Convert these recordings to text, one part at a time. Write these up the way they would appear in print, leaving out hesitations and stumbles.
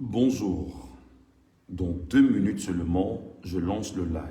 Bonjour, dans 2 minutes seulement, je lance le live.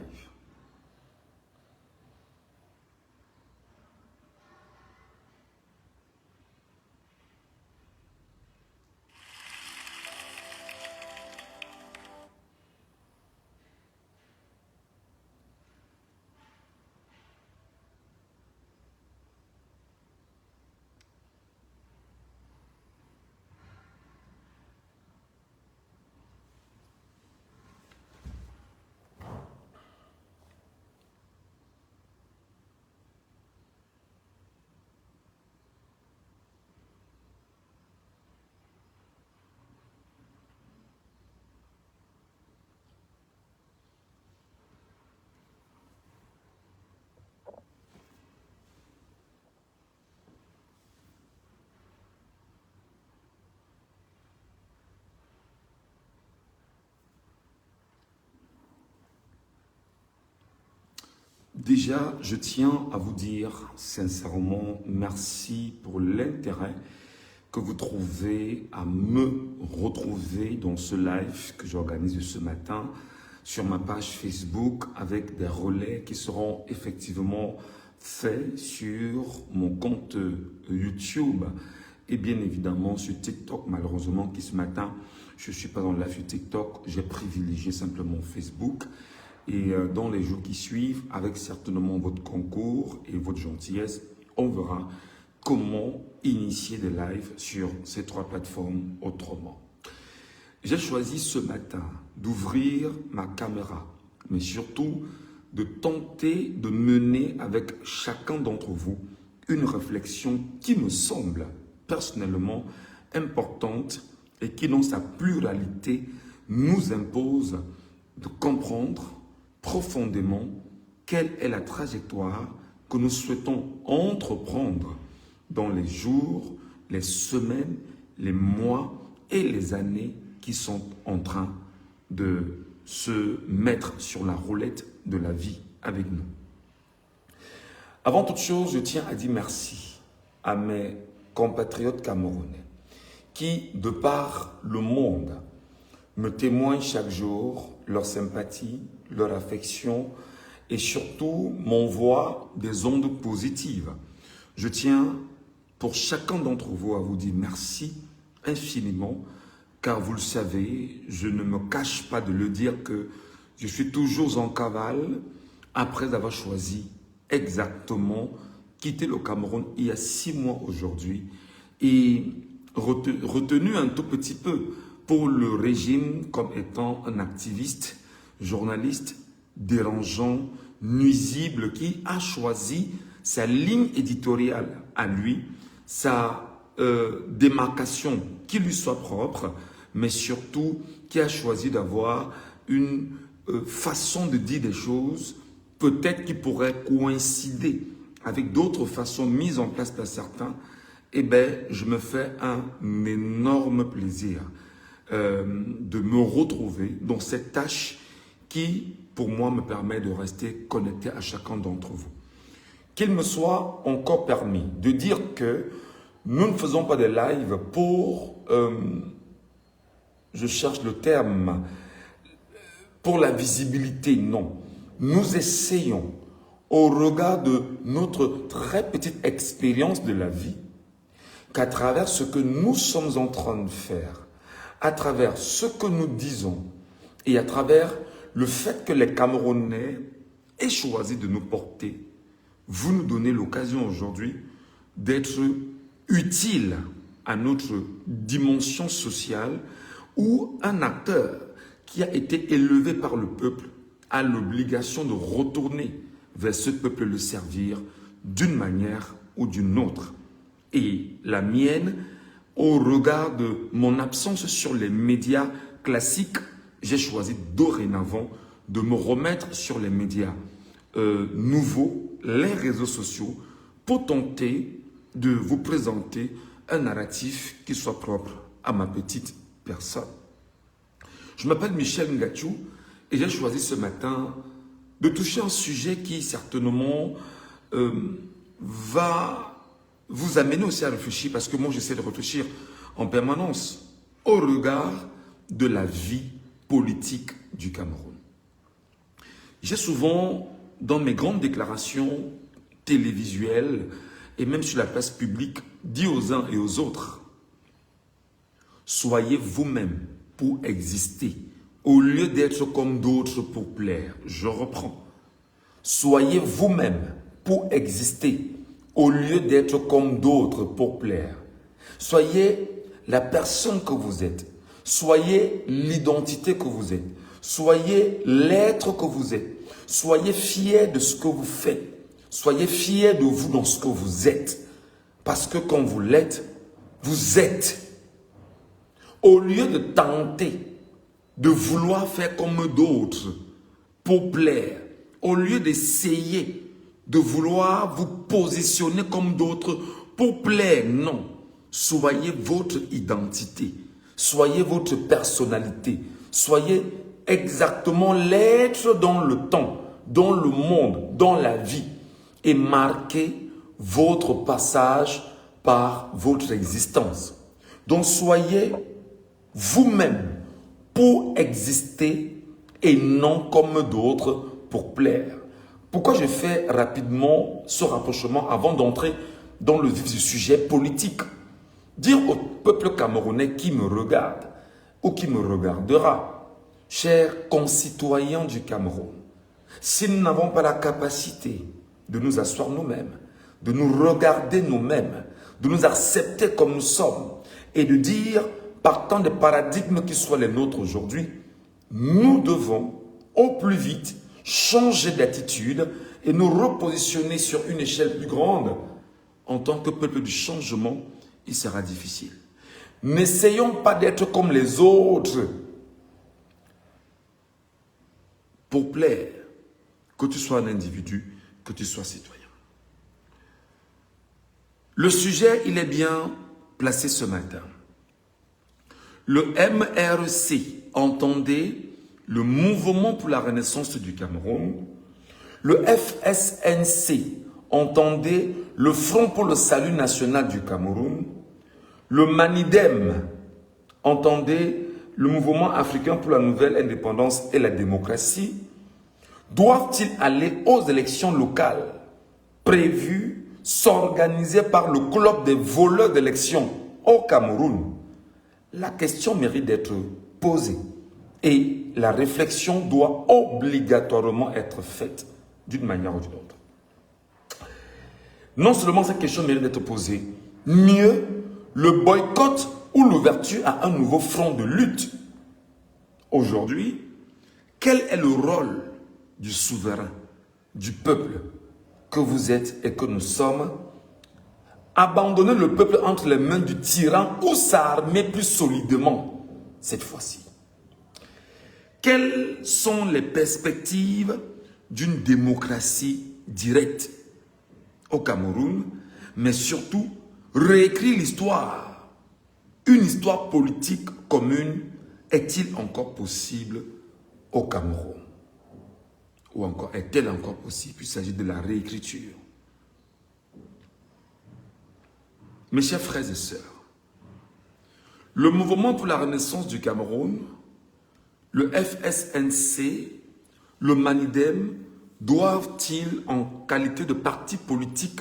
Déjà, je tiens à vous dire sincèrement merci pour l'intérêt que vous trouvez à me retrouver dans ce live que j'organise ce matin sur ma page Facebook avec des relais qui seront effectivement faits sur mon compte YouTube et bien évidemment sur TikTok. Malheureusement, qui ce matin, je ne suis pas dans le live sur TikTok, j'ai privilégié simplement Facebook. Et dans les jours qui suivent, avec certainement votre concours et votre gentillesse, on verra comment initier des lives sur ces 3 plateformes autrement. J'ai choisi ce matin d'ouvrir ma caméra, mais surtout de tenter de mener avec chacun d'entre vous une réflexion qui me semble personnellement importante et qui, dans sa pluralité, nous impose de comprendre profondément quelle est la trajectoire que nous souhaitons entreprendre dans les jours, les semaines, les mois et les années qui sont en train de se mettre sur la roulette de la vie avec nous. Avant toute chose, je tiens à dire merci à mes compatriotes camerounais qui, de par le monde, me témoignent chaque jour leur sympathie, leur affection et surtout m'envoient des ondes positives. Je tiens pour chacun d'entre vous à vous dire merci infiniment, car vous le savez, je ne me cache pas de le dire que je suis toujours en cavale après avoir choisi exactement quitter le Cameroun il y a 6 mois aujourd'hui et retenu un tout petit peu pour le régime comme étant un activiste, journaliste dérangeant, nuisible, qui a choisi sa ligne éditoriale à lui, sa démarcation qui lui soit propre, mais surtout qui a choisi d'avoir une façon de dire des choses, peut-être qui pourrait coïncider avec d'autres façons mises en place par certains. Eh bien, je me fais un énorme plaisir de me retrouver dans cette tâche qui, pour moi, me permet de rester connecté à chacun d'entre vous. Qu'il me soit encore permis de dire que nous ne faisons pas de live pour, je cherche le terme, pour la visibilité, non. Nous essayons, au regard de notre très petite expérience de la vie, qu'à travers ce que nous sommes en train de faire, à travers ce que nous disons et à travers le fait que les Camerounais aient choisi de nous porter, vous nous donnez l'occasion aujourd'hui d'être utile à notre dimension sociale où un acteur qui a été élevé par le peuple a l'obligation de retourner vers ce peuple et le servir d'une manière ou d'une autre. Et la mienne, au regard de mon absence sur les médias classiques, j'ai choisi dorénavant de me remettre sur les médias nouveaux, les réseaux sociaux, pour tenter de vous présenter un narratif qui soit propre à ma petite personne. Je m'appelle Michel Ngachou et j'ai choisi ce matin de toucher un sujet qui certainement va vous amener aussi à réfléchir, parce que moi j'essaie de réfléchir en permanence au regard de la vie politique du Cameroun. J'ai souvent, dans mes grandes déclarations télévisuelles et même sur la place publique, dit aux uns et aux autres, soyez vous-même pour exister, au lieu d'être comme d'autres pour plaire. Je reprends. Soyez vous-même pour exister, au lieu d'être comme d'autres pour plaire. Soyez la personne que vous êtes. Soyez l'identité que vous êtes. Soyez l'être que vous êtes. Soyez fiers de ce que vous faites. Soyez fiers de vous dans ce que vous êtes. Parce que quand vous l'êtes, vous êtes. Au lieu de tenter de vouloir faire comme d'autres pour plaire, au lieu d'essayer de vouloir vous positionner comme d'autres pour plaire, non. Soyez votre identité, soyez votre personnalité, soyez exactement l'être dans le temps, dans le monde, dans la vie et marquez votre passage par votre existence. Donc soyez vous-même pour exister et non comme d'autres pour plaire. Pourquoi je fais rapidement ce rapprochement avant d'entrer dans le vif du sujet politique? Dire au peuple camerounais qui me regarde ou qui me regardera, chers concitoyens du Cameroun, si nous n'avons pas la capacité de nous asseoir nous-mêmes, de nous regarder nous-mêmes, de nous accepter comme nous sommes et de dire, partant des paradigmes qui soient les nôtres aujourd'hui, nous devons au plus vite changer d'attitude et nous repositionner sur une échelle plus grande. En tant que peuple du changement, il sera difficile. N'essayons pas d'être comme les autres pour plaire, que tu sois un individu, que tu sois citoyen. Le sujet, il est bien placé ce matin. Le MRC, entendez, le Mouvement pour la Renaissance du Cameroun. Le FSNC, entendez, le Front pour le Salut National du Cameroun. Le MANIDEM, entendez, le Mouvement africain pour la nouvelle indépendance et la démocratie, doivent-ils aller aux élections locales prévues, s'organiser par le club des voleurs d'élections au Cameroun? La question mérite d'être posée et la réflexion doit obligatoirement être faite d'une manière ou d'une autre. Non seulement cette question mérite d'être posée, mieux, le boycott ou l'ouverture à un nouveau front de lutte. Aujourd'hui, quel est le rôle du souverain, du peuple que vous êtes et que nous sommes? Abandonner le peuple entre les mains du tyran ou s'armer plus solidement cette fois-ci? Quelles sont les perspectives d'une démocratie directe au Cameroun, mais surtout réécrire l'histoire, une histoire politique commune, est-il encore possible au Cameroun? Ou encore, est-elle encore possible? Il s'agit de la réécriture. Mes chers frères et sœurs, le Mouvement pour la Renaissance du Cameroun, le FSNC, le MANIDEM, doivent-ils, en qualité de parti politique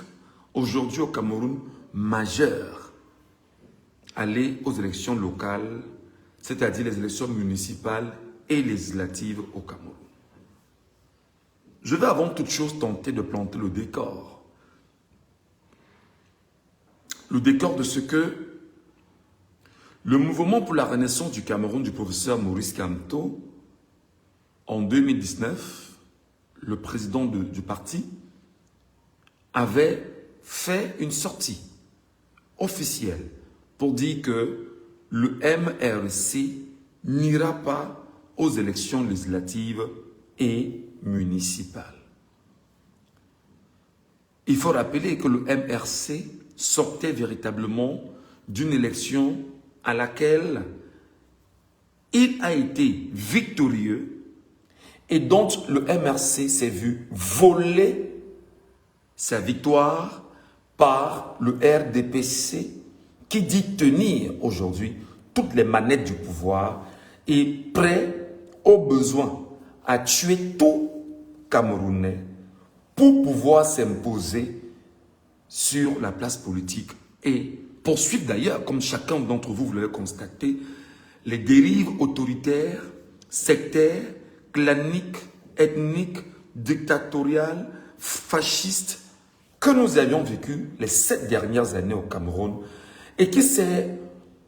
aujourd'hui au Cameroun majeur, aller aux élections locales, c'est-à-dire les élections municipales et législatives au Cameroun? Je vais avant toute chose tenter de planter le décor. Le décor de ce que le Mouvement pour la Renaissance du Cameroun du professeur Maurice Kamto, en 2019, le président du parti, avait fait une sortie officielle pour dire que le MRC n'ira pas aux élections législatives et municipales. Il faut rappeler que le MRC sortait véritablement d'une élection à laquelle il a été victorieux et dont le MRC s'est vu voler sa victoire par le RDPC qui dit tenir aujourd'hui toutes les manettes du pouvoir et prêt au besoin à tuer tout Camerounais pour pouvoir s'imposer sur la place politique et poursuivre d'ailleurs, comme chacun d'entre vous l'avez constaté, les dérives autoritaires, sectaires, claniques, ethniques, dictatoriales, fascistes que nous avions vécues les 7 dernières années au Cameroun et qui s'est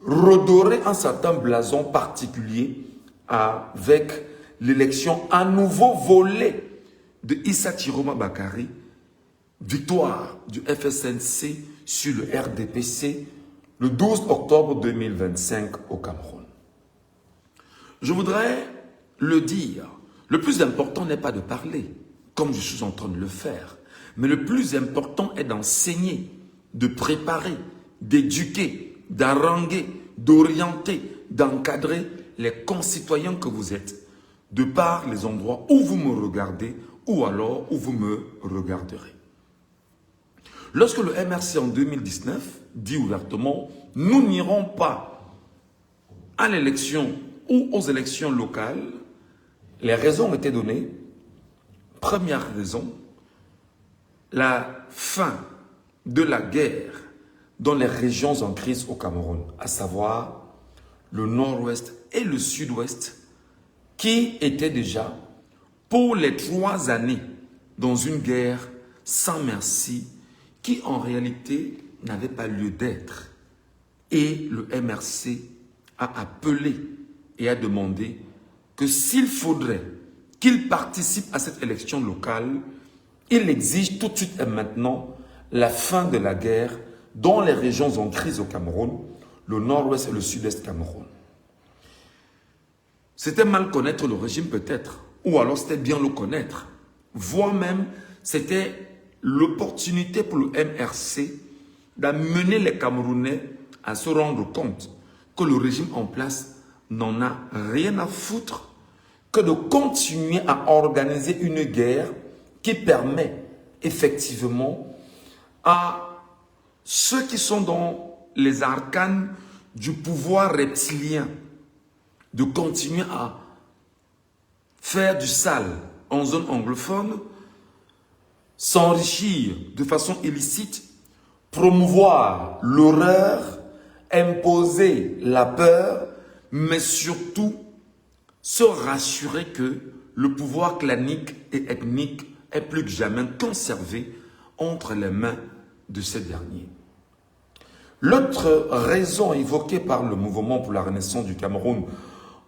redoré un certain blason particulier avec l'élection à nouveau volée de Issa Chiroma Bakary, victoire du FSNC sur le RDPC le 12 octobre 2025 au Cameroun. Je voudrais le dire, le plus important n'est pas de parler, comme je suis en train de le faire, mais le plus important est d'enseigner, de préparer, d'éduquer, d'haranguer, d'orienter, d'encadrer les concitoyens que vous êtes, de par les endroits où vous me regardez ou alors où vous me regarderez. Lorsque le MRC en 2019 dit ouvertement « Nous n'irons pas à l'élection ou aux élections locales », les raisons ont été données. Première raison, la fin de la guerre dans les régions en crise au Cameroun, à savoir le nord-ouest et le sud-ouest, qui étaient déjà, pour les 3 années, dans une guerre sans merci, qui en réalité n'avait pas lieu d'être. Et le MRC a appelé et a demandé que s'il faudrait qu'il participe à cette élection locale, il exige tout de suite et maintenant la fin de la guerre dans les régions en crise au Cameroun, le nord-ouest et le sud-est Cameroun. C'était mal connaître le régime peut-être, ou alors c'était bien le connaître, voire même c'était l'opportunité pour le MRC d'amener les Camerounais à se rendre compte que le régime en place n'en a rien à foutre que de continuer à organiser une guerre qui permet effectivement à ceux qui sont dans les arcanes du pouvoir reptilien de continuer à faire du sale en zone anglophone, s'enrichir de façon illicite, promouvoir l'horreur, imposer la peur, mais surtout se rassurer que le pouvoir clanique et ethnique est plus que jamais conservé entre les mains de ces derniers. L'autre raison évoquée par le mouvement pour la renaissance du Cameroun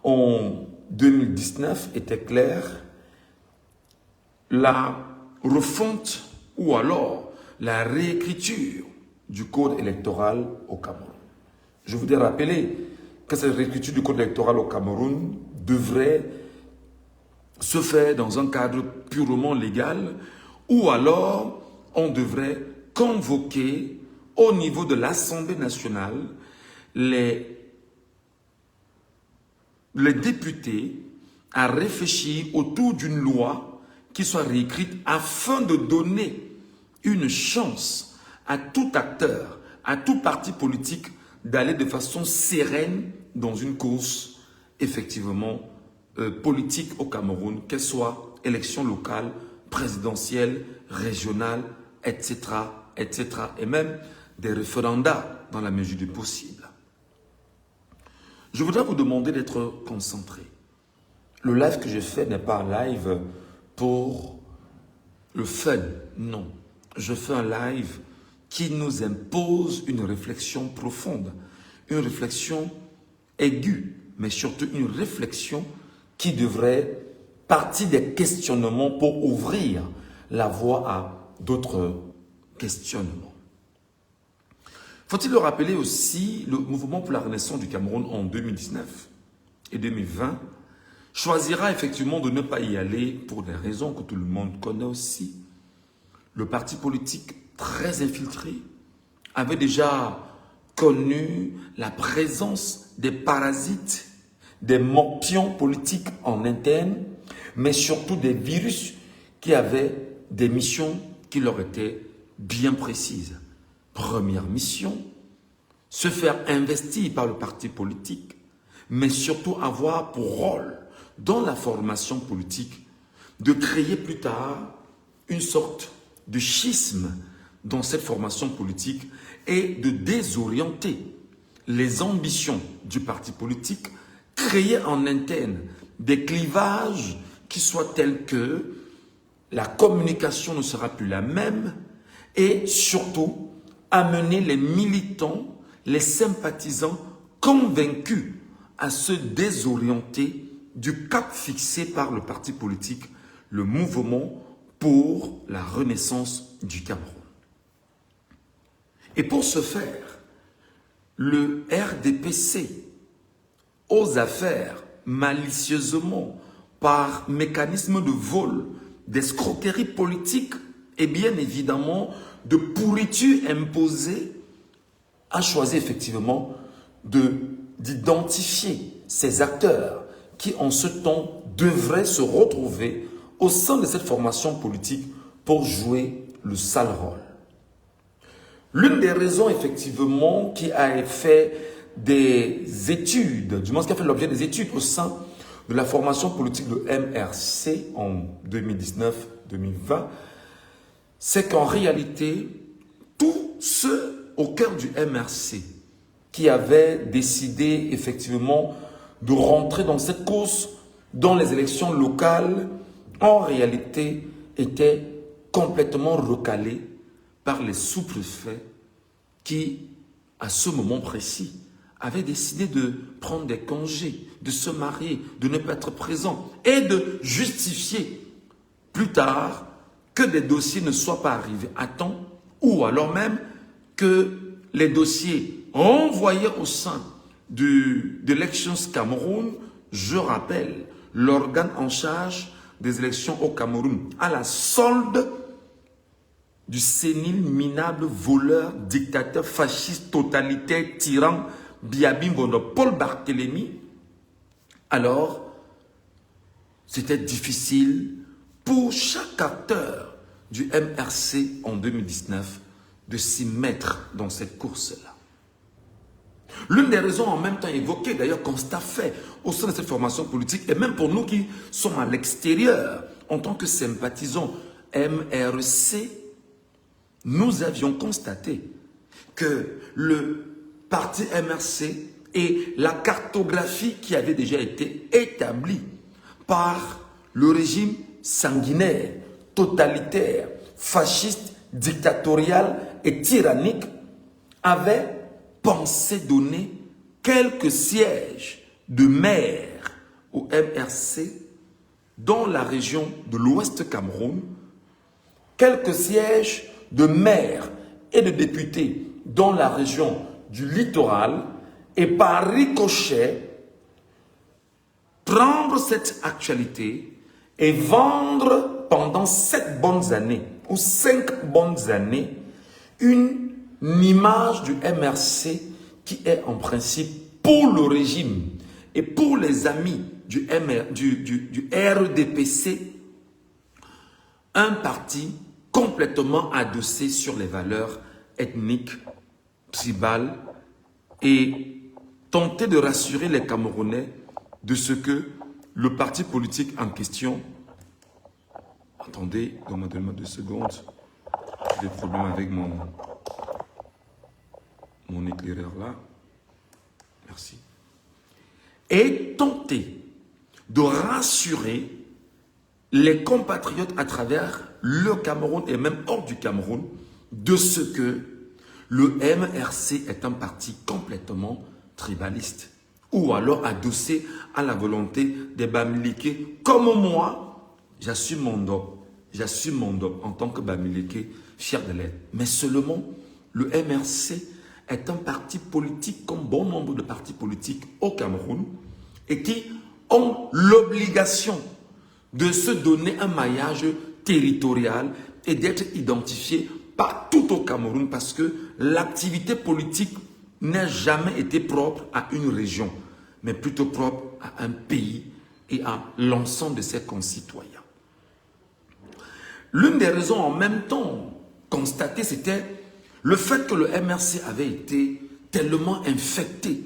en 2019 était claire, la refonte ou alors la réécriture du code électoral au Cameroun. Je voudrais rappeler que cette réécriture du code électoral au Cameroun devrait se faire dans un cadre purement légal ou alors on devrait convoquer au niveau de l'Assemblée nationale les députés à réfléchir autour d'une loi qui soit réécrite afin de donner une chance à tout acteur, à tout parti politique d'aller de façon sereine dans une course effectivement politique au Cameroun, qu'elle soit élection locale, présidentielle, régionale, etc., etc., et même des référendats dans la mesure du possible. Je voudrais vous demander d'être concentré. Le live que je fais n'est pas un live pour le fun, non. Je fais un live qui nous impose une réflexion profonde, une réflexion aiguë, mais surtout une réflexion qui devrait partir des questionnements pour ouvrir la voie à d'autres questionnements. Faut-il le rappeler aussi, le mouvement pour la renaissance du Cameroun en 2019 et 2020 choisira effectivement de ne pas y aller pour des raisons que tout le monde connaît aussi. Le parti politique très infiltré avait déjà connu la présence des parasites, des morpions politiques en interne, mais surtout des virus qui avaient des missions qui leur étaient bien précises. Première mission, se faire investir par le parti politique, mais surtout avoir pour rôle, dans la formation politique, de créer plus tard une sorte de schisme dans cette formation politique et de désorienter les ambitions du parti politique, créer en interne des clivages qui soient tels que la communication ne sera plus la même et surtout amener les militants, les sympathisants convaincus à se désorienter du cap fixé par le parti politique, le mouvement pour la renaissance du Cameroun. Et pour ce faire, le RDPC ose faire malicieusement, par mécanisme de vol, d'escroquerie politique et bien évidemment de pourriture imposée, a choisi effectivement d'identifier ces acteurs qui en ce temps devraient se retrouver au sein de cette formation politique pour jouer le sale rôle. L'une des raisons effectivement qui a fait des études, du moins qui a fait l'objet des études au sein de la formation politique de MRC en 2019-2020, c'est qu'en réalité, tous ceux au cœur du MRC qui avaient décidé effectivement de rentrer dans cette course dans les élections locales, en réalité étaient complètement recalés par les sous-préfets qui, à ce moment précis, avaient décidé de prendre des congés, de se marier, de ne pas être présents et de justifier plus tard que des dossiers ne soient pas arrivés à temps ou alors même que les dossiers envoyés au sein d'Elections Cameroun, je rappelle, l'organe en charge des élections au Cameroun, à la solde du sénile, minable, voleur, dictateur, fasciste, totalitaire, tyran, Biabim Bono, Paul Barthélemy, alors c'était difficile pour chaque acteur du MRC en 2019 de s'y mettre dans cette course-là. L'une des raisons en même temps évoquées, d'ailleurs constat fait au sein de cette formation politique, et même pour nous qui sommes à l'extérieur, en tant que sympathisants MRC, nous avions constaté que le parti MRC et la cartographie qui avait déjà été établie par le régime sanguinaire, totalitaire, fasciste, dictatorial et tyrannique avaient pensé donner quelques sièges de maire au MRC dans la région de l'Ouest Cameroun, quelques sièges de maire et de députés dans la région du littoral et par ricochet, prendre cette actualité et vendre pendant 7 bonnes années ou 5 bonnes années une image du MRC qui est en principe pour le régime et pour les amis du RDPC un parti complètement adossé sur les valeurs ethniques, tribales et tenter de rassurer les Camerounais de ce que le parti politique en question... Attendez, donnez-moi 2 secondes. J'ai des problèmes avec mon éclaireur là. Merci. Et tenter de rassurer les compatriotes à travers le Cameroun et même hors du Cameroun de ce que le MRC est un parti complètement tribaliste ou alors adossé à la volonté des Bamileke. Comme moi, j'assume mon DOP en tant que Bamileke, fier de l'être. Mais seulement, le MRC est un parti politique comme bon nombre de partis politiques au Cameroun et qui ont l'obligation de se donner un maillage territorial et d'être identifiés partout au Cameroun parce que l'activité politique n'a jamais été propre à une région, mais plutôt propre à un pays et à l'ensemble de ses concitoyens. L'une des raisons en même temps constatées, c'était le fait que le MRC avait été tellement infecté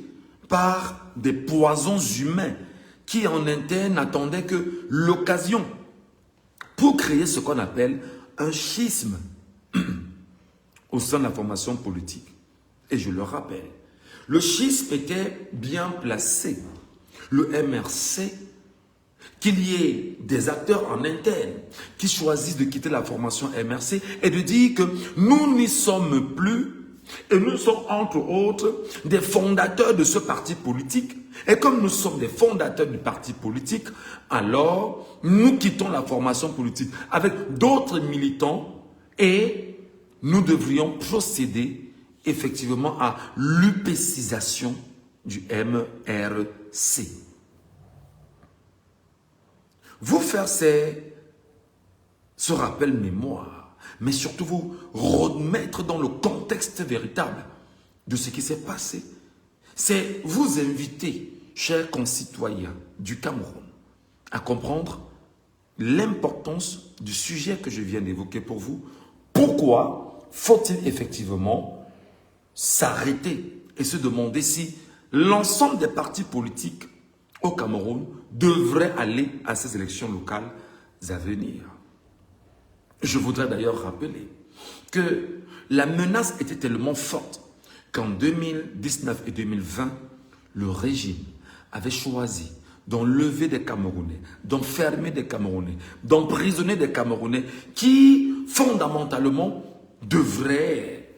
par des poisons humains qui en interne n'attendaient que l'occasion pour créer ce qu'on appelle un schisme au sein de la formation politique. Et je le rappelle, le schisme était bien placé. Le MRC, qu'il y ait des acteurs en interne qui choisissent de quitter la formation MRC et de dire que nous n'y sommes plus et nous sommes entre autres des fondateurs de ce parti politique. Et comme nous sommes des fondateurs du parti politique, alors nous quittons la formation politique avec d'autres militants et nous devrions procéder effectivement à l'UPCisation du MRC. Vous faire ce rappel mémoire, mais surtout vous remettre dans le contexte véritable de ce qui s'est passé. C'est vous inviter, chers concitoyens du Cameroun, à comprendre l'importance du sujet que je viens d'évoquer pour vous. Pourquoi faut-il effectivement s'arrêter et se demander si l'ensemble des partis politiques au Cameroun devraient aller à ces élections locales à venir? Je voudrais d'ailleurs rappeler que la menace était tellement forte qu'en 2019 et 2020, le régime avait choisi d'enlever des Camerounais, d'enfermer des Camerounais, d'emprisonner des Camerounais qui, fondamentalement, devraient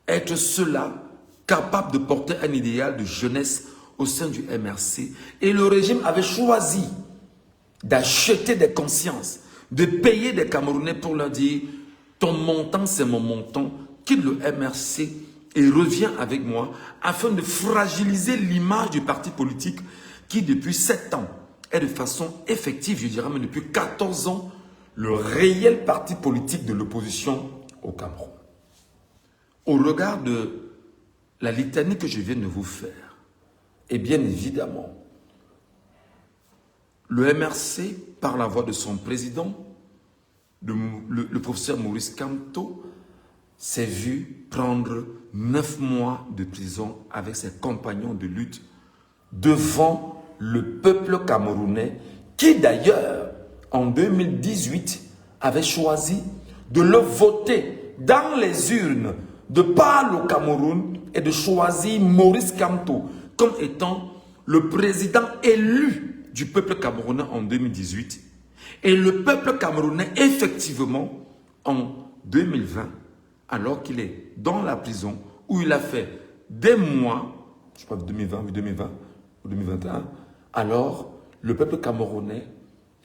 être ceux-là capables de porter un idéal de jeunesse au sein du MRC. Et le régime avait choisi d'acheter des consciences, de payer des Camerounais pour leur dire « ton montant, c'est mon montant, quitte le MRC et reviens avec moi » afin de fragiliser l'image du parti politique qui, depuis 7 ans, est de façon effective, je dirais même depuis 14 ans, le réel parti politique de l'opposition au Cameroun. Au regard de la litanie que je viens de vous faire, et bien évidemment, le MRC, par la voix de son président, le professeur Maurice Kamto, s'est vu prendre 9 mois de prison avec ses compagnons de lutte devant le peuple camerounais qui d'ailleurs, en 2018, avait choisi de le voter dans les urnes de par le Cameroun et de choisir Maurice Kamto comme étant le président élu du peuple camerounais en 2018. Et le peuple camerounais, effectivement, en 2020, alors qu'il est dans la prison, où il a fait des mois, je crois 2020 ou 2021, alors le peuple camerounais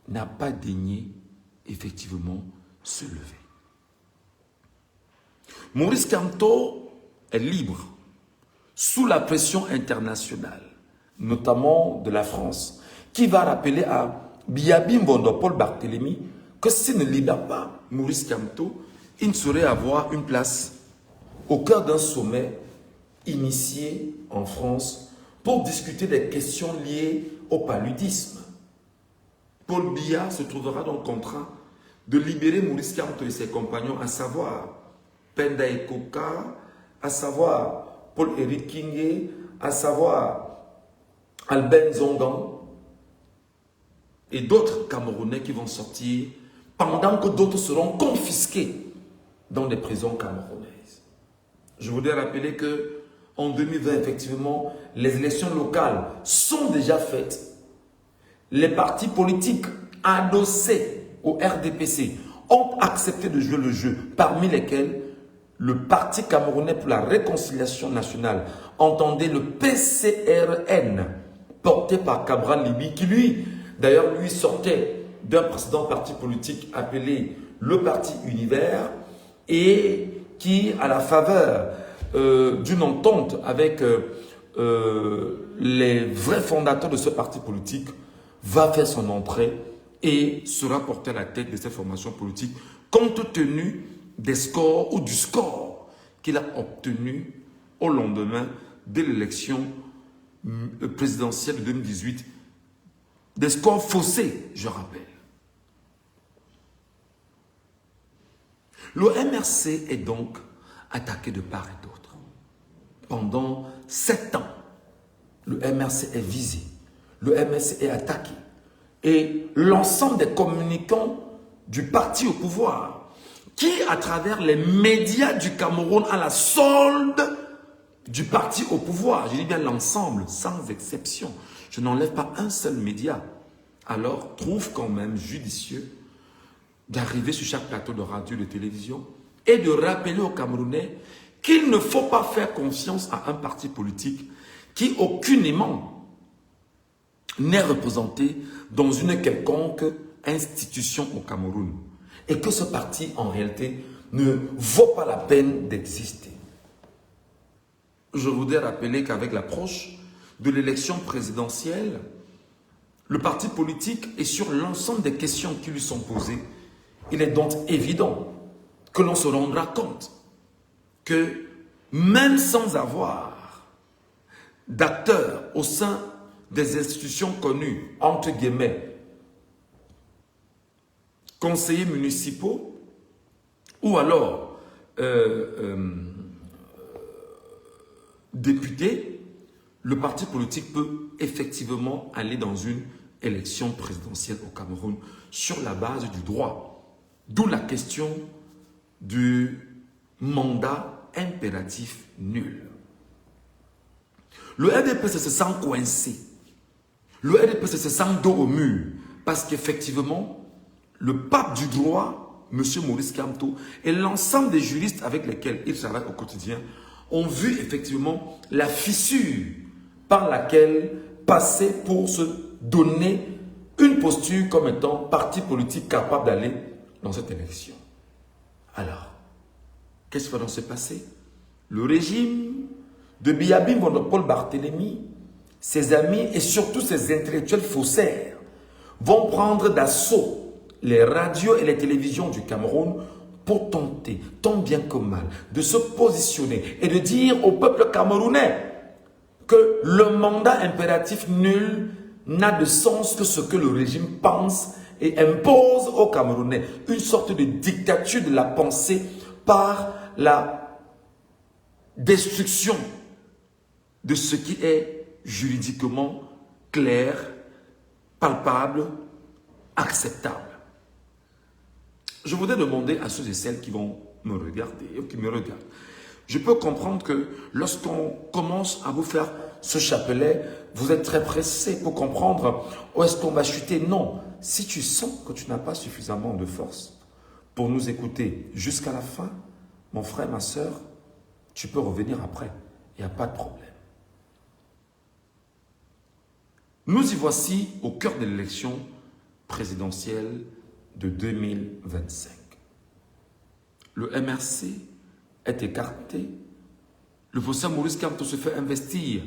n'a pas daigné, effectivement, se lever. Maurice Kamto est libre, sous la pression internationale, notamment de la France, qui va rappeler à Biabi Mbondo Paul Barthélemy que s'il ne libère pas Maurice Kamto, il ne saurait avoir une place au cœur d'un sommet initié en France pour discuter des questions liées au paludisme. Paul Biya se trouvera donc contraint de libérer Maurice Kamto et ses compagnons, à savoir Penda Ekoka, à savoir Paul-Éric Kingé, à savoir Albert Zongan et d'autres Camerounais qui vont sortir pendant que d'autres seront confisqués dans des prisons camerounaises. Je voudrais rappeler que en 2020, effectivement, les élections locales sont déjà faites. Les partis politiques adossés au RDPC ont accepté de jouer le jeu, parmi lesquels le Parti camerounais pour la réconciliation nationale, entendez le PCRN, porté par Cabral Libi, qui lui, d'ailleurs, lui sortait d'un précédent parti politique appelé le Parti Univers, et qui, à la faveur d'une entente avec les vrais fondateurs de ce parti politique, va faire son entrée et sera porté à la tête de cette formation politique, compte tenu des scores ou du score qu'il a obtenu au lendemain de l'élection présidentielle de 2018. Des scores faussés, je rappelle. Le MRC est donc attaqué de part et d'autre pendant 7 ans. le MRC est visé, le MRC est attaqué. Et l'ensemble des communicants du parti au pouvoir, qui à travers les médias du Cameroun a la solde du parti au pouvoir, je dis bien l'ensemble, sans exception, je n'enlève pas un seul média, alors trouve quand même judicieux d'arriver sur chaque plateau de radio et de télévision et de rappeler aux Camerounais qu'il ne faut pas faire confiance à un parti politique qui aucunement n'est représenté dans une quelconque institution au Cameroun. Et que ce parti, en réalité, ne vaut pas la peine d'exister. Je voudrais rappeler qu'avec l'approche de l'élection présidentielle, le parti politique est sur l'ensemble des questions qui lui sont posées. Il est donc évident que l'on se rendra compte que même sans avoir d'acteurs au sein des institutions connues, entre guillemets, conseillers municipaux ou alors députés, le parti politique peut effectivement aller dans une élection présidentielle au Cameroun sur la base du droit. D'où la question du mandat impératif nul. Le RDPC se sent coincé. Le RDPC se sent dos au mur parce qu'effectivement, le pape du droit, M. Maurice Kamto, et l'ensemble des juristes avec lesquels il travaille au quotidien ont vu effectivement la fissure par laquelle passer pour se donner une posture comme étant parti politique capable d'aller dans cette élection. Alors, qu'est-ce qui va donc se passer? Le régime de Biabim Paul Barthélemy, ses amis et surtout ses intellectuels faussaires vont prendre d'assaut les radios et les télévisions du Cameroun pour tenter, tant bien que mal, de se positionner et de dire au peuple camerounais que le mandat impératif nul n'a de sens que ce que le régime pense et impose aux Camerounais. Une sorte de dictature de la pensée par la destruction de ce qui est juridiquement clair, palpable, acceptable. Je voudrais demander à ceux et celles qui vont me regarder, ou qui me regardent, je peux comprendre que lorsqu'on commence à vous faire ce chapelet, vous êtes très pressé pour comprendre où est-ce qu'on va chuter. Non, si tu sens que tu n'as pas suffisamment de force pour nous écouter jusqu'à la fin, mon frère, ma soeur, tu peux revenir après, il n'y a pas de problème. Nous y voici au cœur de l'élection présidentielle de 2025. Le MRC est écarté. Le professeur Maurice Kamto se fait investir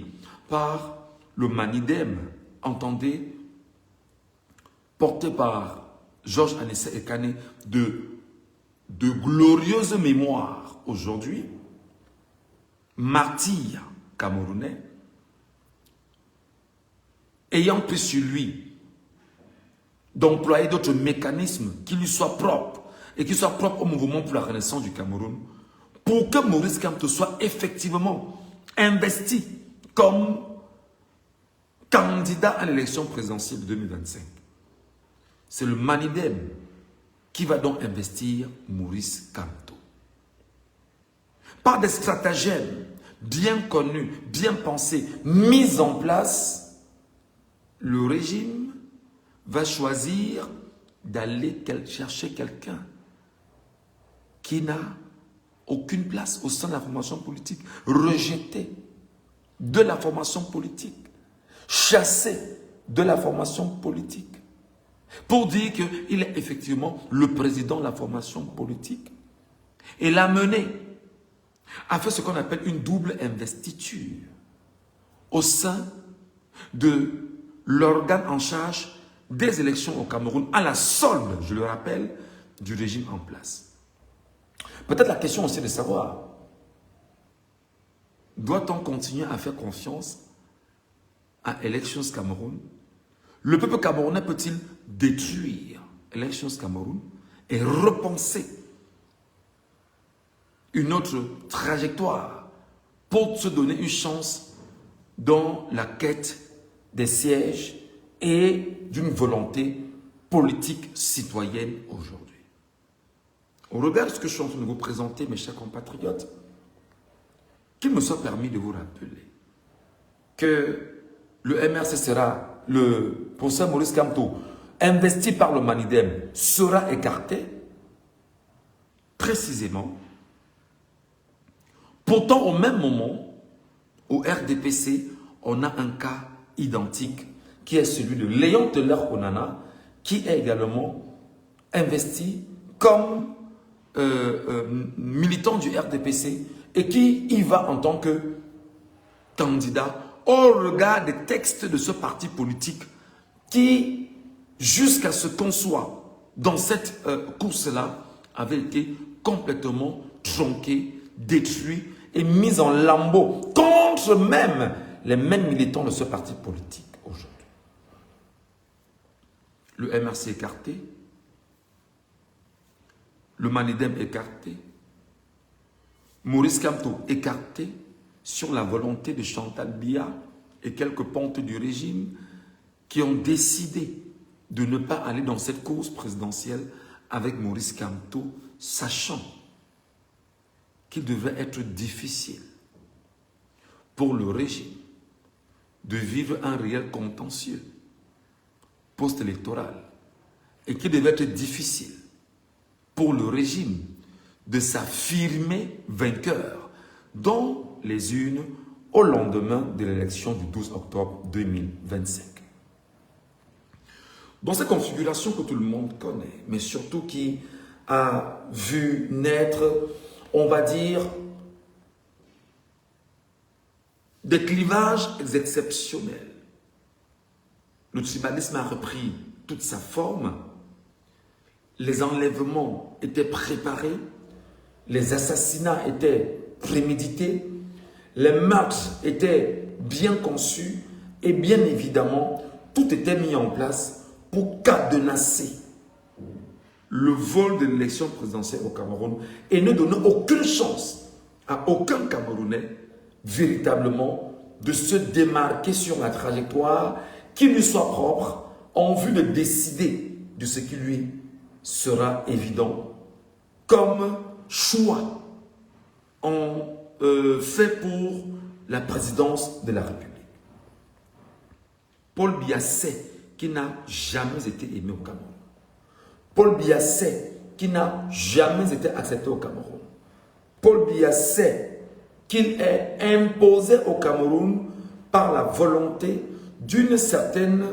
par le Manidem, entendez, porté par Georges Anissé Ekane, de glorieuses mémoires aujourd'hui, martyr camerounais, ayant pris sur lui d'employer d'autres mécanismes qui lui soient propres et qui soient propres au mouvement pour la renaissance du Cameroun, pour que Maurice Kamto soit effectivement investi comme candidat à l'élection présidentielle de 2025. C'est le Manidem qui va donc investir Maurice Kamto. Par des stratagèmes bien connus, bien pensés, mis en place, le régime va choisir d'aller chercher quelqu'un qui n'a aucune place au sein de la formation politique, rejeté de la formation politique, chassé de la formation politique, pour dire qu'il est effectivement le président de la formation politique et l'amener à faire ce qu'on appelle une double investiture au sein de l'organe en charge des élections au Cameroun, à la solde, je le rappelle, du régime en place. Peut-être la question aussi de savoir, doit-on continuer à faire confiance à Elections Cameroun? Le peuple camerounais peut-il détruire Elections Cameroun et repenser une autre trajectoire pour se donner une chance dans la quête des sièges et d'une volonté politique citoyenne aujourd'hui. Au regard de ce que je suis en train de vous présenter, mes chers compatriotes, qu'il me soit permis de vous rappeler que le MRC sera, le professeur Maurice Kamto, investi par le Manidem, sera écarté, précisément. Pourtant, au même moment, au RDPC, on a un cas identique qui est celui de Léon Teller-Onana, qui est également investi comme militant du RDPC et qui y va en tant que candidat au regard des textes de ce parti politique qui, jusqu'à ce qu'on soit dans cette course-là, avait été complètement tronqué, détruit et mis en lambeaux contre même les mêmes militants de ce parti politique aujourd'hui. Le MRC écarté, le Manidem écarté, Maurice Kamto écarté sur la volonté de Chantal Biya et quelques pontes du régime qui ont décidé de ne pas aller dans cette course présidentielle avec Maurice Kamto, sachant qu'il devait être difficile pour le régime de vivre un réel contentieux post-électoral et qu'il devait être difficile pour le régime de s'affirmer vainqueur dans les urnes au lendemain de l'élection du 12 octobre 2025. Dans cette configuration que tout le monde connaît, mais surtout qui a vu naître, on va dire, des clivages exceptionnels. Le tribalisme a repris toute sa forme. Les enlèvements étaient préparés. Les assassinats étaient prémédités. Les meurtres étaient bien conçus. Et bien évidemment, tout était mis en place pour cadenasser le vol de l'élection présidentielle au Cameroun et ne donner aucune chance à aucun Camerounais véritablement de se démarquer sur la trajectoire qui lui soit propre en vue de décider de ce qui lui sera évident comme choix fait pour la présidence de la République. Paul Biya sait qu'il n'a jamais été aimé au Cameroun. Paul Biya sait qu'il n'a jamais été accepté au Cameroun. Paul Biya sait qu'il est imposé au Cameroun par la volonté d'une certaine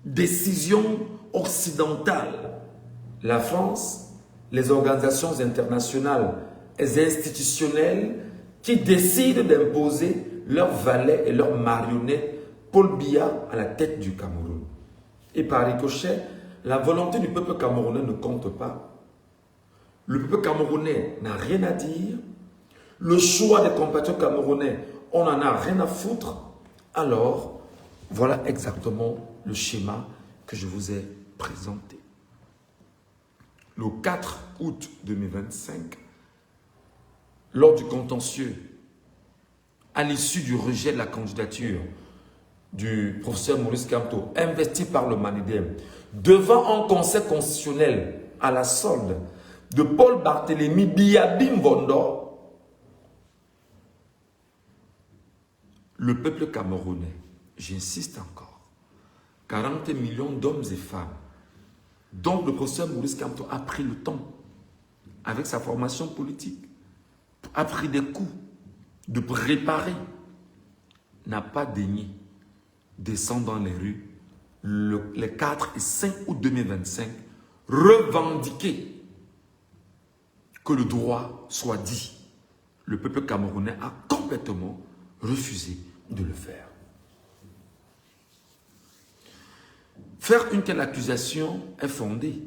décision occidentale. La France, les organisations internationales et institutionnelles qui décident d'imposer leurs valets et leurs marionnettes Paul Biya à la tête du Cameroun. Et par ricochet, la volonté du peuple camerounais ne compte pas. Le peuple camerounais n'a rien à dire. Le choix des compatriotes camerounais, on n'en a rien à foutre. Alors, voilà exactement le schéma que je vous ai présenté. Le 4 août 2025, lors du contentieux, à l'issue du rejet de la candidature du professeur Maurice Kamto, investi par le Manidem, devant un conseil constitutionnel à la solde de Paul Barthélémy Biya Bondo, le peuple camerounais, j'insiste encore, 40 millions d'hommes et femmes, dont le professeur Maurice Kamto a pris le temps, avec sa formation politique, a pris des coups de préparer, n'a pas daigné descendre dans les rues les 4 et 5 août 2025, revendiquer que le droit soit dit. Le peuple camerounais a complètement refusé de le faire. Faire une telle accusation est fondée.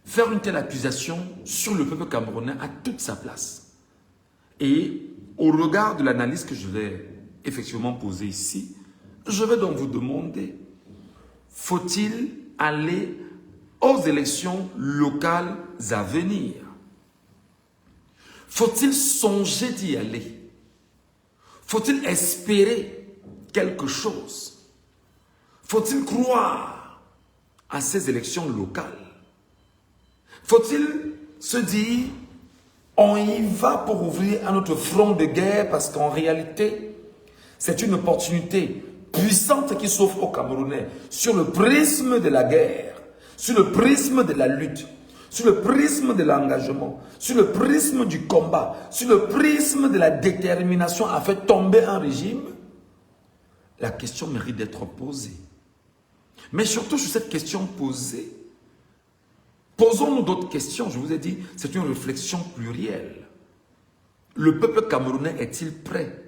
Faire une telle accusation sur le peuple camerounais a toute sa place. Et au regard de l'analyse que je vais effectivement poser ici, je vais donc vous demander, faut-il aller aux élections locales à venir? Faut-il songer d'y aller? Faut-il espérer quelque chose? Faut-il croire à ces élections locales? Faut-il se dire, on y va pour ouvrir un autre front de guerre parce qu'en réalité, c'est une opportunité puissante qui s'offre aux Camerounais sur le prisme de la guerre, sur le prisme de la lutte, sur le prisme de l'engagement, sur le prisme du combat, sur le prisme de la détermination à faire tomber un régime. La question mérite d'être posée. Mais surtout sur cette question posée, posons-nous d'autres questions. Je vous ai dit, c'est une réflexion plurielle. Le peuple camerounais est-il prêt?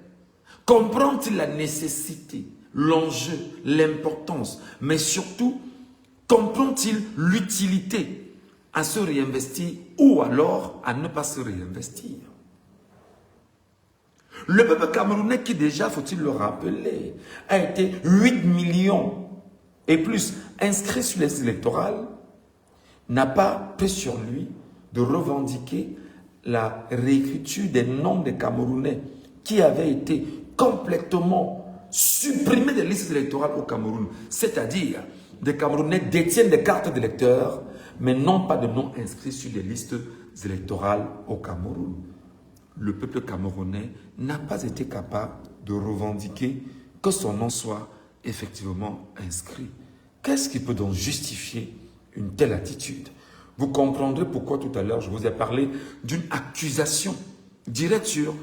Comprend-il la nécessité, l'enjeu, l'importance, mais surtout, comprend-il l'utilité à se réinvestir ou alors à ne pas se réinvestir? Le peuple camerounais qui déjà, faut-il le rappeler, a été 8 millions et plus inscrits sur les électorales, n'a pas pris sur lui de revendiquer la réécriture des noms des Camerounais qui avaient été complètement supprimés des listes électorales au Cameroun. C'est-à-dire, des Camerounais détiennent des cartes d'électeurs, mais n'ont pas de noms inscrits sur les listes électorales au Cameroun. Le peuple camerounais n'a pas été capable de revendiquer que son nom soit effectivement inscrit. Qu'est-ce qui peut donc justifier une telle attitude? Vous comprendrez pourquoi tout à l'heure je vous ai parlé d'une accusation directe sur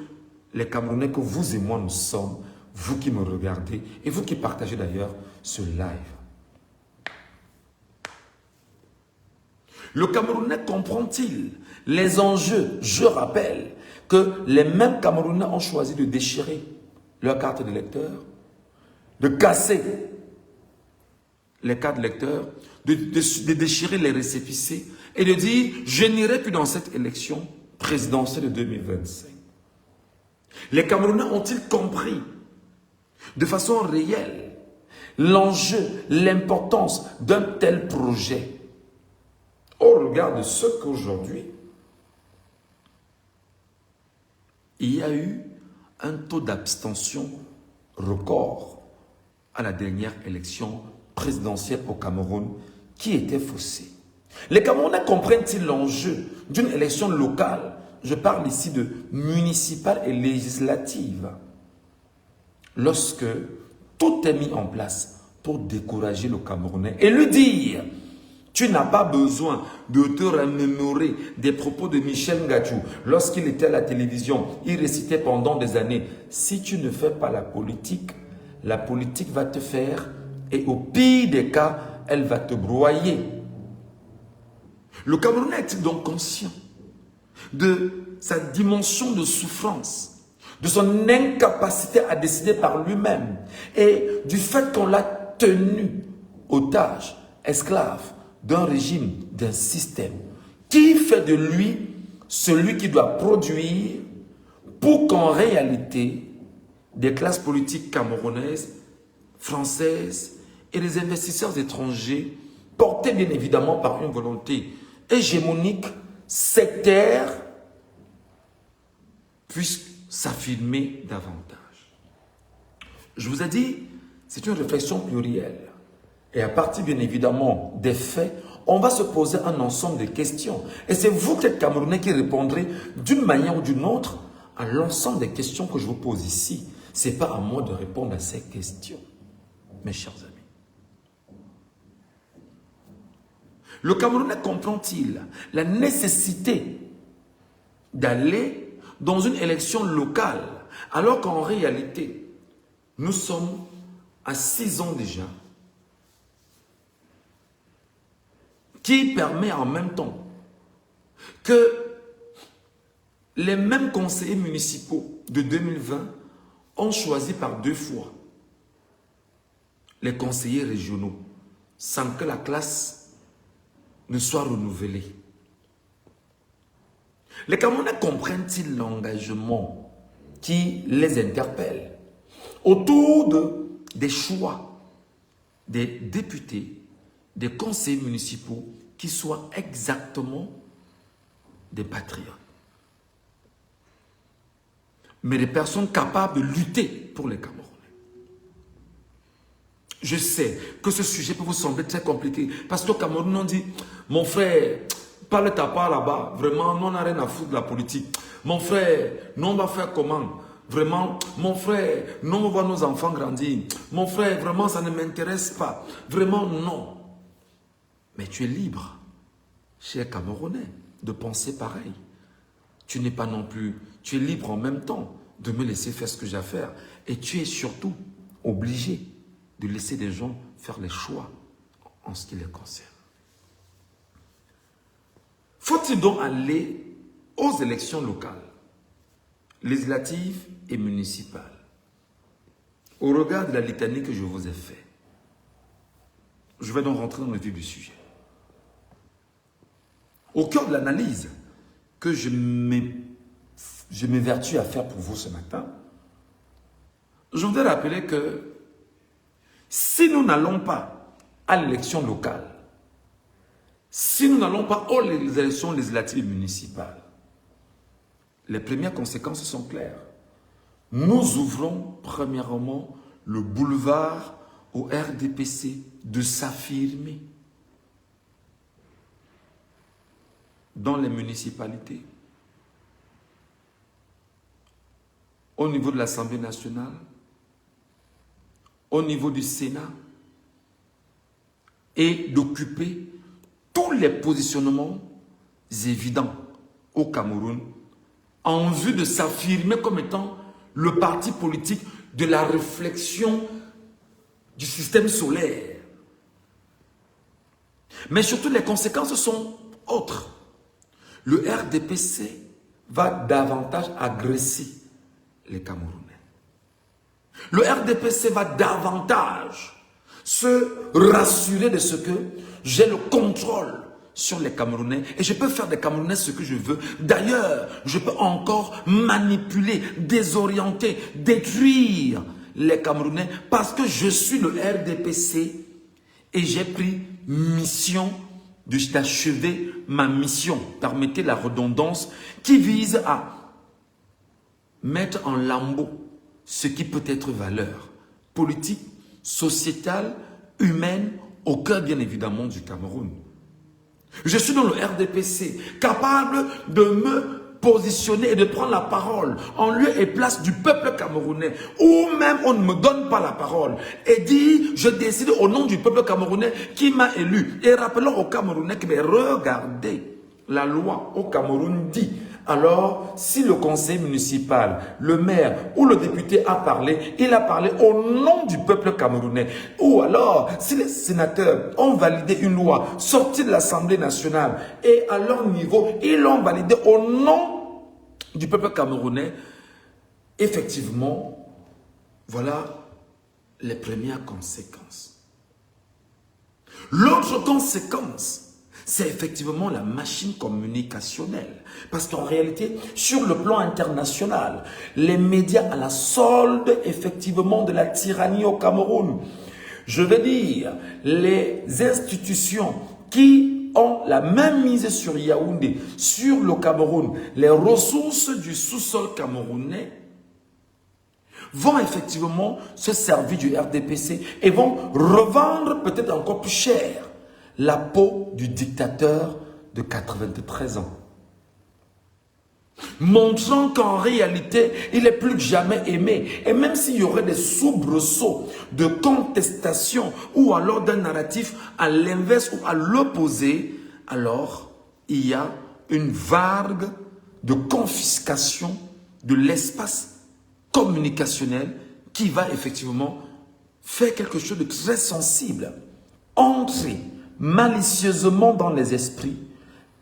les Camerounais que vous et moi nous sommes, vous qui me regardez et vous qui partagez d'ailleurs ce live. Le Camerounais comprend-il les enjeux? Je rappelle que les mêmes Camerounais ont choisi de déchirer leur carte d'électeur, de casser les cartes d'électeurs, de déchirer les récépissés et de dire « je n'irai plus dans cette élection présidentielle de 2025 ». Les Camerounais ont-ils compris de façon réelle l'enjeu, l'importance d'un tel projet au regard de ce qu'aujourd'hui, il y a eu un taux d'abstention record à la dernière élection présidentielle au Cameroun qui était faussée. Les Camerounais comprennent-ils l'enjeu d'une élection locale? Je parle ici de municipale et législative. Lorsque tout est mis en place pour décourager le Camerounais et lui dire « tu n'as pas besoin de te remémorer des propos de Michel Ngattchou lorsqu'il était à la télévision, il récitait pendant des années « si tu ne fais pas la politique va te faire et au pire des cas, elle va te broyer. » Le Camerounais est-il donc conscient de sa dimension de souffrance, de son incapacité à décider par lui-même et du fait qu'on l'a tenu otage, esclave d'un régime, d'un système qui fait de lui celui qui doit produire pour qu'en réalité des classes politiques camerounaises, françaises et les investisseurs étrangers portés bien évidemment par une volonté hégémonique, sectaire, puissent s'affirmer davantage. Je vous ai dit, c'est une réflexion plurielle. Et à partir bien évidemment des faits, on va se poser un ensemble de questions. Et c'est vous qui êtes Camerounais qui répondrez d'une manière ou d'une autre à l'ensemble des questions que je vous pose ici. Ce n'est pas à moi de répondre à ces questions, mes chers amis. Le Camerounais comprend-il la nécessité d'aller dans une élection locale alors qu'en réalité, nous sommes à 6 ans déjà qui permet en même temps que les mêmes conseillers municipaux de 2020 ont choisi par 2 fois les conseillers régionaux sans que la classe ne soit renouvelée. Les Camerounais comprennent-ils l'engagement qui les interpelle autour des choix des députés, des conseillers municipaux qui soient exactement des patriotes? mais des personnes capables de lutter pour les Camerounais. Je sais que ce sujet peut vous sembler très compliqué, parce qu'au Cameroun, on dit, mon frère, parle ta part là-bas, vraiment, nous on n'a rien à foutre de la politique. Mon frère, nous on va faire comment? Vraiment, mon frère, nous on va voir nos enfants grandir. Mon frère, vraiment, ça ne m'intéresse pas. Vraiment, non. Mais tu es libre, cher Camerounais, de penser pareil. Tu n'es pas non plus, tu es libre en même temps de me laisser faire ce que j'ai à faire. Et tu es surtout obligé de laisser des gens faire les choix en ce qui les concerne. Faut-il donc aller aux élections locales, législatives et municipales, au regard de la litanie que je vous ai faite? Je vais donc rentrer dans le vif du sujet. Au cœur de l'analyse que je m'évertue à faire pour vous ce matin, je voudrais rappeler que si nous n'allons pas à l'élection locale, si nous n'allons pas aux élections législatives et municipales, les premières conséquences sont claires. Nous ouvrons premièrement le boulevard au RDPC de s'affirmer dans les municipalités, au niveau de l'Assemblée nationale, au niveau du Sénat, et d'occuper tous les positionnements évidents au Cameroun en vue de s'affirmer comme étant le parti politique de la réflexion du système solaire. Mais surtout, les conséquences sont autres. Le RDPC va davantage agresser les Camerounais. Le RDPC va davantage se rassurer de ce que j'ai le contrôle sur les Camerounais et je peux faire des Camerounais ce que je veux. D'ailleurs, je peux encore manipuler, désorienter, détruire les Camerounais parce que je suis le RDPC et j'ai pris mission d'achever ma mission. Permettez la redondance qui vise à mettre en lambeaux ce qui peut être valeur politique, sociétale, humaine, au cœur bien évidemment du Cameroun. Je suis dans le RDPC, capable de me positionner et de prendre la parole en lieu et place du peuple camerounais, ou même on ne me donne pas la parole et dit je décide au nom du peuple camerounais qui m'a élu. Et rappelons aux Camerounais que regardez, la loi au Cameroun dit, alors si le conseil municipal, le maire ou le député a parlé, il a parlé au nom du peuple camerounais. Ou alors si les sénateurs ont validé une loi sortie de l'Assemblée nationale et à leur niveau, ils l'ont validé au nom du peuple camerounais, effectivement, voilà les premières conséquences. L'autre conséquence, c'est effectivement la machine communicationnelle. Parce qu'en réalité, sur le plan international, les médias à la solde effectivement de la tyrannie au Cameroun. Je veux dire, les institutions qui ont la même mise sur Yaoundé, sur le Cameroun, les ressources du sous-sol camerounais, vont effectivement se servir du RDPC et vont revendre peut-être encore plus cher la peau du dictateur de 93 ans. Montrant qu'en réalité, il est plus que jamais aimé. Et même s'il y aurait des soubresauts de contestation ou alors d'un narratif à l'inverse ou à l'opposé, alors il y a une vague de confiscation de l'espace communicationnel qui va effectivement faire quelque chose de très sensible. Entrer malicieusement dans les esprits,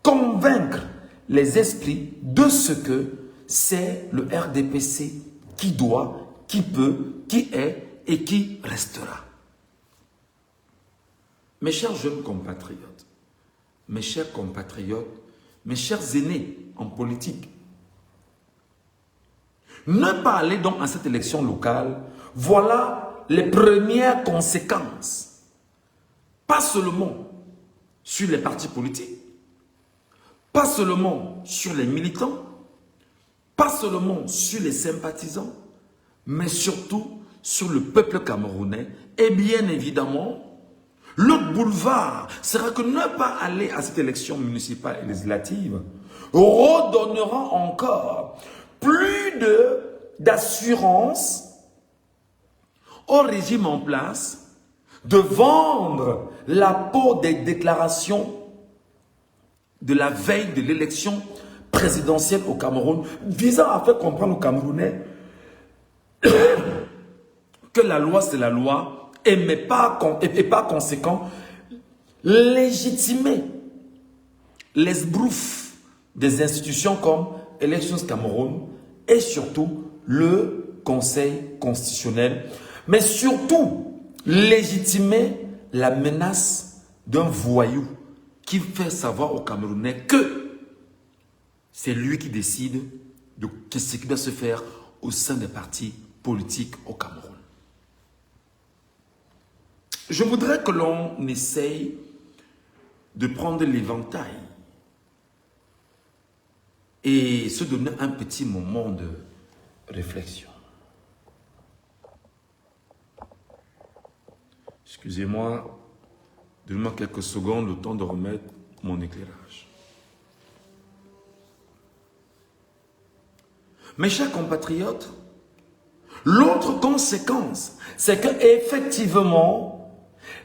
convaincre les esprits de ce que c'est le RDPC qui doit, qui peut, qui est et qui restera. Mes chers jeunes compatriotes, mes chers compatriotes, mes chers aînés en politique, ne pas aller donc à cette élection locale, voilà les premières conséquences. Pas seulement sur les partis politiques, pas seulement sur les militants, pas seulement sur les sympathisants, mais surtout sur le peuple camerounais. Et bien évidemment, l'autre boulevard sera que ne pas aller à cette élection municipale et législative redonnera encore plus d'assurance au régime en place de vendre la peau des déclarations de la veille de l'élection présidentielle au Cameroun, visant à faire comprendre aux Camerounais que la loi c'est la loi et par conséquent légitimer les broufs des institutions comme Elections Cameroun et surtout le Conseil constitutionnel, mais surtout légitimer la menace d'un voyou qui fait savoir aux Camerounais que c'est lui qui décide de ce qui doit se faire au sein des partis politiques au Cameroun. Je voudrais que l'on essaye de prendre l'éventail et se donner un petit moment de réflexion. Excusez-moi, donnez-moi quelques secondes, le temps de remettre mon éclairage. Mes chers compatriotes, l'autre conséquence, c'est qu'effectivement,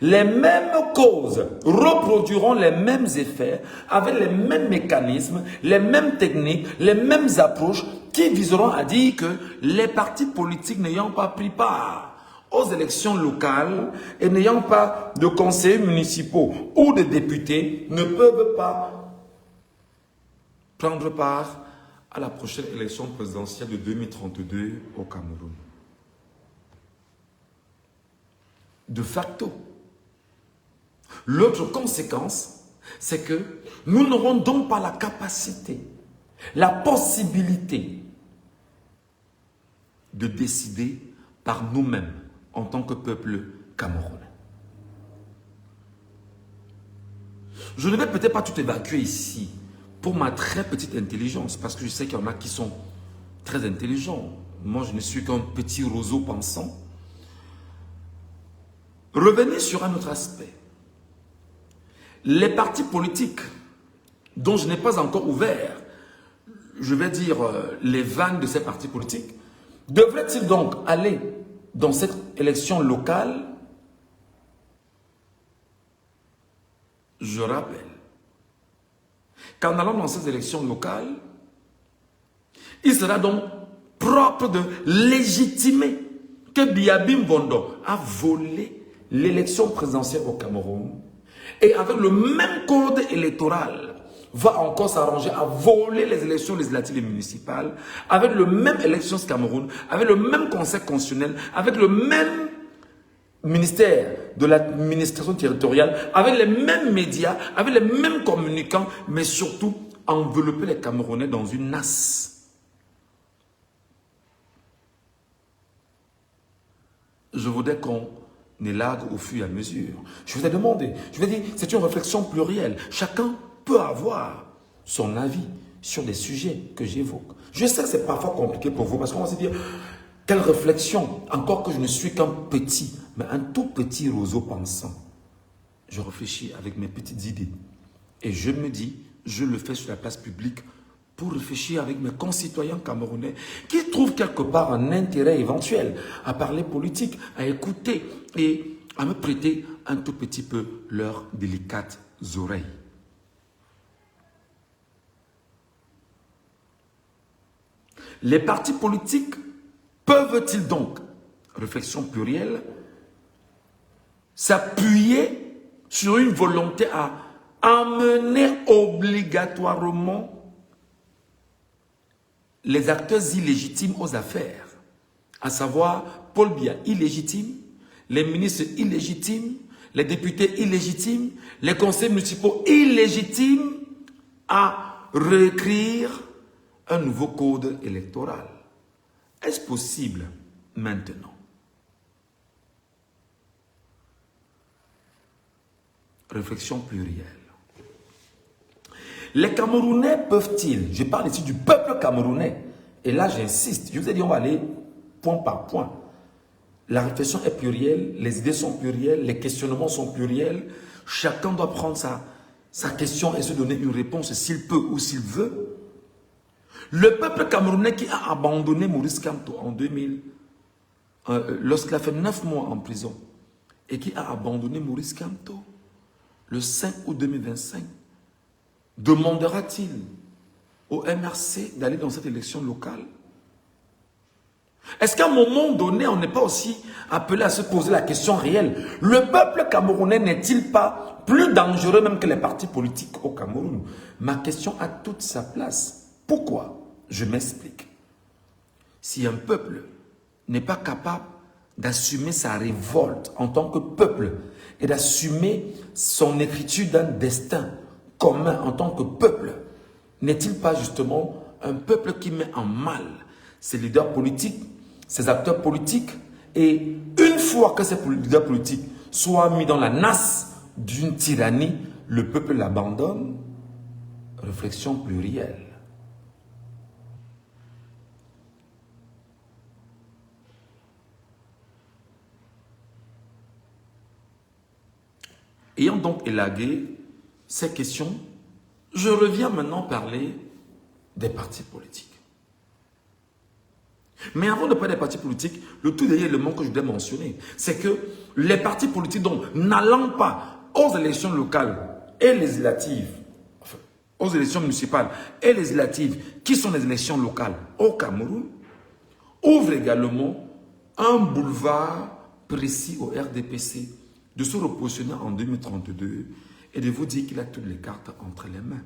les mêmes causes reproduiront les mêmes effets avec les mêmes mécanismes, les mêmes techniques, les mêmes approches qui viseront à dire que les partis politiques n'ayant pas pris part aux élections locales et n'ayant pas de conseillers municipaux ou de députés ne peuvent pas prendre part à la prochaine élection présidentielle de 2032 au Cameroun. De facto, l'autre conséquence, c'est que nous n'aurons donc pas la capacité, la possibilité de décider par nous-mêmes en tant que peuple camerounais. Je ne vais peut-être pas tout évacuer ici pour ma très petite intelligence, parce que je sais qu'il y en a qui sont très intelligents. Moi, je ne suis qu'un petit roseau pensant. Revenez sur un autre aspect. Les partis politiques dont je n'ai pas encore ouvert, je vais dire les vannes de ces partis politiques, devraient-ils donc aller dans cette élection locale? Je rappelle qu'en allant dans ces élections locales, il sera donc propre de légitimer que Biabim Bondo a volé l'élection présidentielle au Cameroun et avec le même code électoral va encore s'arranger à voler les élections législatives et municipales avec le même élections Cameroun, avec le même conseil constitutionnel, avec le même ministère de l'administration territoriale, avec les mêmes médias, avec les mêmes communicants, mais surtout envelopper les Camerounais dans une nasse. Je voudrais qu'on élague au fur et à mesure. Je vous ai demandé, je vais dire, c'est une réflexion plurielle. Chacun peut avoir son avis sur les sujets que j'évoque. Je sais que c'est parfois compliqué pour vous parce qu'on va se dire, quelle réflexion, encore que je ne suis qu'un petit, mais un tout petit roseau pensant. Je réfléchis avec mes petites idées et je me dis, je le fais sur la place publique pour réfléchir avec mes concitoyens camerounais qui trouvent quelque part un intérêt éventuel à parler politique, à écouter et à me prêter un tout petit peu leurs délicates oreilles. Les partis politiques peuvent-ils donc, réflexion plurielle, s'appuyer sur une volonté à amener obligatoirement les acteurs illégitimes aux affaires, à savoir Paul Biya illégitime, les ministres illégitimes, les députés illégitimes, les conseils municipaux illégitimes, à réécrire un nouveau code électoral. Est-ce possible maintenant? Réflexion plurielle. Les Camerounais peuvent-ils, je parle ici du peuple camerounais Et là, j'insiste. Je vous ai dit, on va aller point par point. La réflexion est plurielle, les idées sont plurielles, les questionnements sont pluriels. Chacun doit prendre sa question et se donner une réponse s'il peut ou s'il veut. Le peuple camerounais qui a abandonné Maurice Kamto en 2000, lorsqu'il a fait 9 mois en prison, et qui a abandonné Maurice Kamto le 5 août 2025, demandera-t-il au MRC d'aller dans cette élection locale? Est-ce qu'à un moment donné, on n'est pas aussi appelé à se poser la question réelle? Le peuple camerounais n'est-il pas plus dangereux même que les partis politiques au Cameroun? Ma question a toute sa place. Pourquoi? Je m'explique. Si un peuple n'est pas capable d'assumer sa révolte en tant que peuple et d'assumer son écriture d'un destin commun en tant que peuple, n'est-il pas justement un peuple qui met en mal ses leaders politiques, ses acteurs politiques, et une fois que ces leaders politiques soient mis dans la nasse d'une tyrannie, le peuple l'abandonne? Réflexion plurielle. Ayant donc élagué ces questions, je reviens maintenant parler des partis politiques. Mais avant de parler des partis politiques, le tout dernier élément que je dois mentionner, c'est que les partis politiques, donc n'allant pas aux élections locales et législatives, enfin, aux élections municipales et législatives, qui sont les élections locales au Cameroun, ouvrent également un boulevard précis au RDPC de se repositionner en 2032 et de vous dire qu'il a toutes les cartes entre les mains.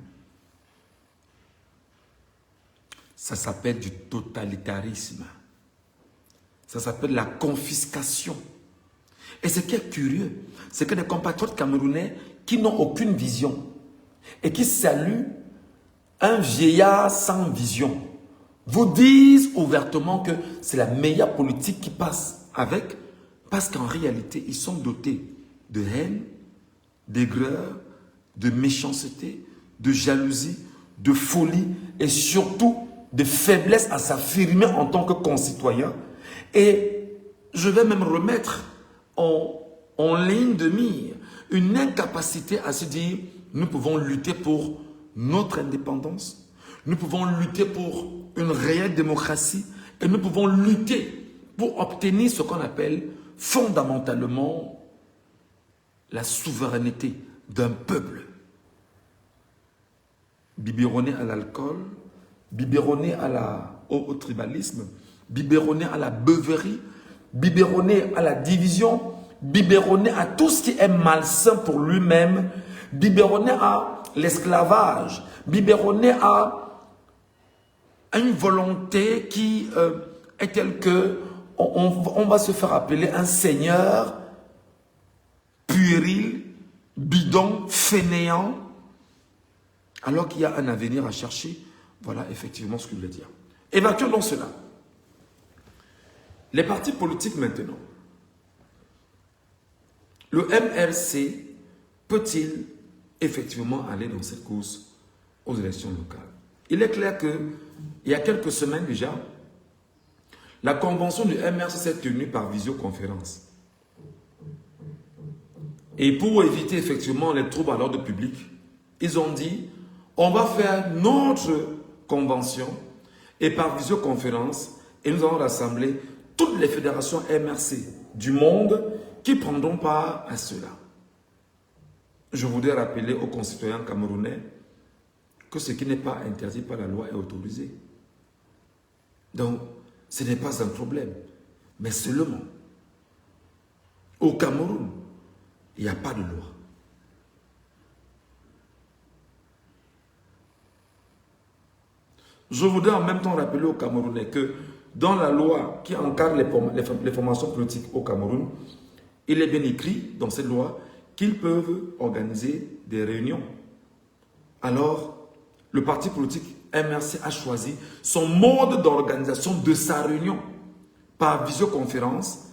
Ça s'appelle du totalitarisme. Ça s'appelle la confiscation. Et ce qui est curieux, c'est que des compatriotes camerounais qui n'ont aucune vision et qui saluent un vieillard sans vision vous disent ouvertement que c'est la meilleure politique qui passe avec, parce qu'en réalité, ils sont dotés de haine, d'aigreur, de méchanceté, de jalousie, de folie et surtout de faiblesse à s'affirmer en tant que concitoyen. Et je vais même remettre en ligne de mire une incapacité à se dire nous pouvons lutter pour notre indépendance, nous pouvons lutter pour une réelle démocratie et nous pouvons lutter pour obtenir ce qu'on appelle fondamentalement la souveraineté d'un peuple. Biberonné à l'alcool, biberonné au tribalisme, biberonné à la beuverie, biberonné à la division, biberonné à tout ce qui est malsain pour lui-même, biberonné à l'esclavage, biberonné à une volonté qui est telle que on va se faire appeler un seigneur puéril, bidon, fainéant, alors qu'il y a un avenir à chercher. Voilà effectivement ce que je voulais dire. Évacuons donc cela. Les partis politiques maintenant. Le MRC peut-il effectivement aller dans cette course aux élections locales? Il est clair qu'il y a quelques semaines déjà, la convention du MRC s'est tenue par visioconférence. Et pour éviter effectivement les troubles à l'ordre public, ils ont dit, on va faire notre convention et par visioconférence, et nous allons rassembler toutes les fédérations MRC du monde qui prendront part à cela. Je voudrais rappeler aux concitoyens camerounais que ce qui n'est pas interdit par la loi est autorisé. Donc, ce n'est pas un problème. Mais seulement, au Cameroun, il n'y a pas de loi. Je voudrais en même temps rappeler aux Camerounais que dans la loi qui encadre les formations politiques au Cameroun, il est bien écrit dans cette loi qu'ils peuvent organiser des réunions. Alors, le parti politique MRC a choisi son mode d'organisation de sa réunion par visioconférence